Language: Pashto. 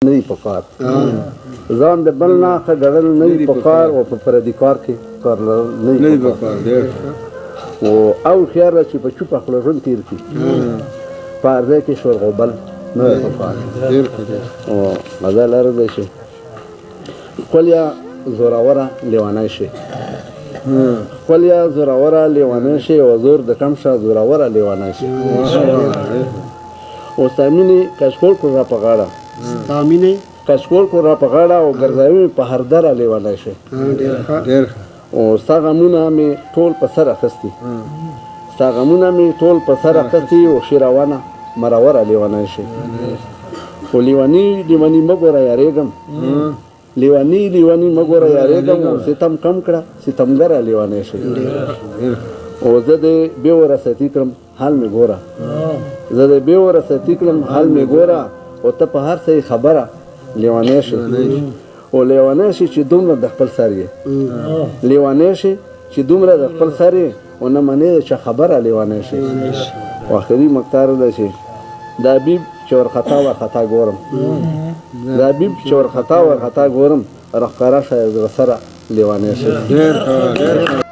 نه وي په کار ځان د بل نه ښه ګڼل نه وي په کار او په پردي کار کې کار لرل نه وي په کار او خیال ده چې په چوپه خوله ژوند تېر کړي په هر ځای کې شورغوبل نه وي په کار او غزل عرض شي خپل زوروره لیونی شي خپل زوروره لیونی شي او زور د کم شه زوروره لیونی شي او سامینې کشکول کو را په غاړه کشکول کو را په غاړه او ګرځوي په هر دره لیونی شي او ستا غمونه مې ټول په سر اخیستي ستا غمونه مې ټول په سر اخیستي او ښې روانه مروره لیونی شي خو لیوني مه ګوره یارېږم لیوني مه ګوره یارېږم او ستم کم کړه ستمګره لیونی شي او زه د بې ورثتي کړم حال مې ګوره زه د بې ورثتي کړم حال مې ګوره او ته په هر څه خبره لیونی شي او لیونی شي چې دومره د خپل سر یې لیونی شي چې دومره د خپل سر یې او نه منې چې خبره لیونی شي او آخري مقطار ده چې د حبیب چې ورخطا ورخطا ګورم د حبیب چې ورخطا ورخطا ګورم راښکاره شه زړه سره لیونی شي